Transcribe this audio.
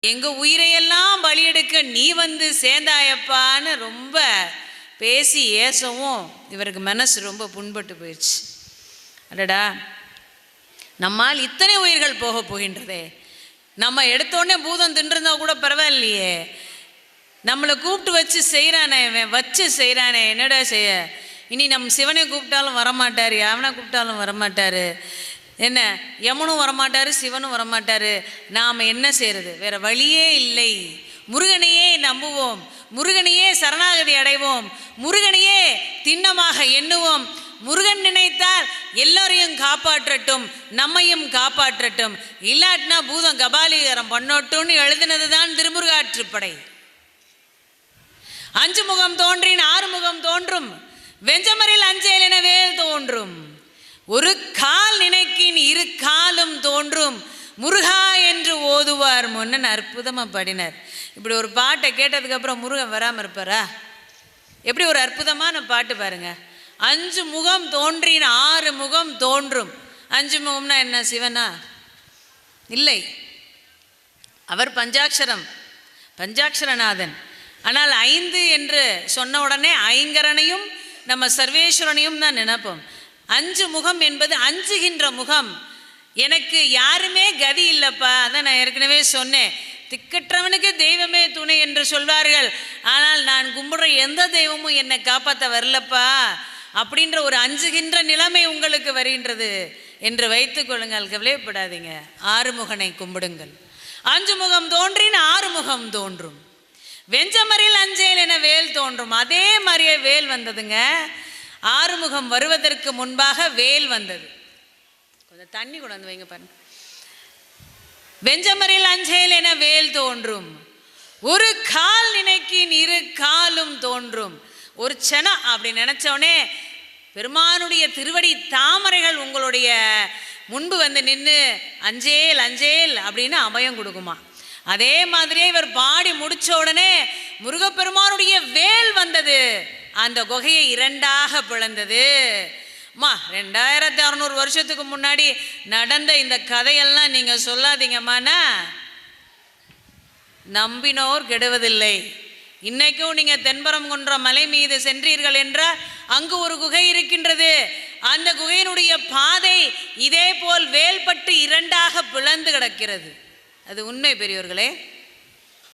எங்கள் உயிரையெல்லாம் பலியெடுக்க நீ வந்து சேர்ந்தாயப்பான்னு ரொம்ப பேசி ஏசவும் இவருக்கு மனசு ரொம்ப புண்பட்டு போயிடுச்சு. அடடா, நம்மால் இத்தனை உயிர்கள் போக போகின்றதே, நம்ம எடுத்தோடனே பூதம் தின்றிருந்தா கூட பரவாயில்லையே, நம்மளை கூப்பிட்டு வச்சு செய்கிறானே, வச்சு செய்கிறானே, என்னடா செய்ய, இனி நம்ம சிவனை கூப்பிட்டாலும் வரமாட்டார், அவனை கூப்பிட்டாலும் வரமாட்டார், என்ன யமனும் வரமாட்டார், சிவனும் வரமாட்டார், நாம் என்ன செய்கிறது, வேறு வழியே இல்லை. முருகனையே நம்புவோம், முருகனையே சரணாகதி அடைவோம், முருகனையே திண்ணமாக எண்ணுவோம். முருகன் நினைத்தால் எல்லோரையும் காப்பாற்றட்டும், நம்மையும் காப்பாற்றட்டும். இல்லாட்டினா பூதம் கபாலீகரம் பண்ணோட்டும்னு எழுதினது தான் திருமுருகாற்றுப்படை. 5 முகம் தோன்றின் 6 முகம் தோன்றும், வெஞ்சமரில் அஞ்சேல் என வேல் தோன்றும், ஒரு கால் நினைக்கின் 2 காலும் தோன்றும், முருகா என்று ஓதுவார் முன்னன் அற்புதமாக பாடினார். இப்படி ஒரு பாட்டை கேட்டதுக்கப்புறம் முருகன் வராமல் இருப்பாரா? எப்படி ஒரு அற்புதமான பாட்டு பாருங்க. 5 முகம் தோன்றின் 6 முகம் தோன்றும். 5 முகம்னா என்ன, சிவனா? இல்லை, அவர் பஞ்சாட்சரம், பஞ்சாட்சரநாதன். ஆனால் 5 என்று சொன்ன உடனே ஐங்கரனையும் நம்ம சர்வேஸ்வரனையும் தான் நினைப்போம். 5 முகம் என்பது அஞ்சுகின்ற முகம். எனக்கு யாருமே கதி இல்லைப்பா, அதான் நான் ஏற்கனவே சொன்னேன், திக்கற்றவனுக்கு தெய்வமே துணை என்று சொல்வார்கள். ஆனால் நான் கும்பிடுற எந்த தெய்வமும் என்னை காப்பாற்ற வரலப்பா அப்படின்ற ஒரு அஞ்சுகின்ற நிலைமை உங்களுக்கு வருகின்றது என்று வைத்துக் கொள்ளுங்கள், கவலைப்படாதீங்க. 6 முகனை கும்பிடுங்கள். 5 முகம் தோன்றின் 6 முகம் தோன்றும், வெஞ்சமரில் அஞ்சேல் என வேல் தோன்றும். அதே மாதிரியே வேல் வந்ததுங்க. 6 முகம் வருவதற்கு முன்பாக வேல் வந்தது. கொஞ்சம் தண்ணி கொண்டு வந்து வைங்க பாருங்க. வெஞ்சமரில் அஞ்சேல் என வேல் தோன்றும், ஒரு கால் நினைக்கின் 2 காலும் தோன்றும். ஒரு சனம் அப்படி நினைச்சோடனே பெருமானுடைய திருவடி தாமரைகள் உங்களுடைய முன்பு வந்து நின்று அஞ்சேல் அஞ்சேல் அப்படின்னு அபயம் கொடுக்குமா. அதே மாதிரியே இவர் பாடி முடிச்ச உடனே முருகப்பெருமானுடைய வேல் வந்தது, அந்த குகையை 2ஆக பிளந்தது. 2600 வருஷத்துக்கு முன்னாடி நடந்த இந்த கதையெல்லாம் நீங்க சொல்லாதீங்கம்மாண்ணா, நம்பினோர் கெடுவதில்லை. இன்னைக்கும் நீங்க தென்பரங்குன்ற மலை மீது சென்றீர்கள் என்றால் அங்கு ஒரு குகை இருக்கின்றது. அந்த குகையினுடைய பாதை இதே போல் வேல்பட்டு 2ஆக பிளந்து கிடக்கிறது. அது உண்மை பெரியவர்களே.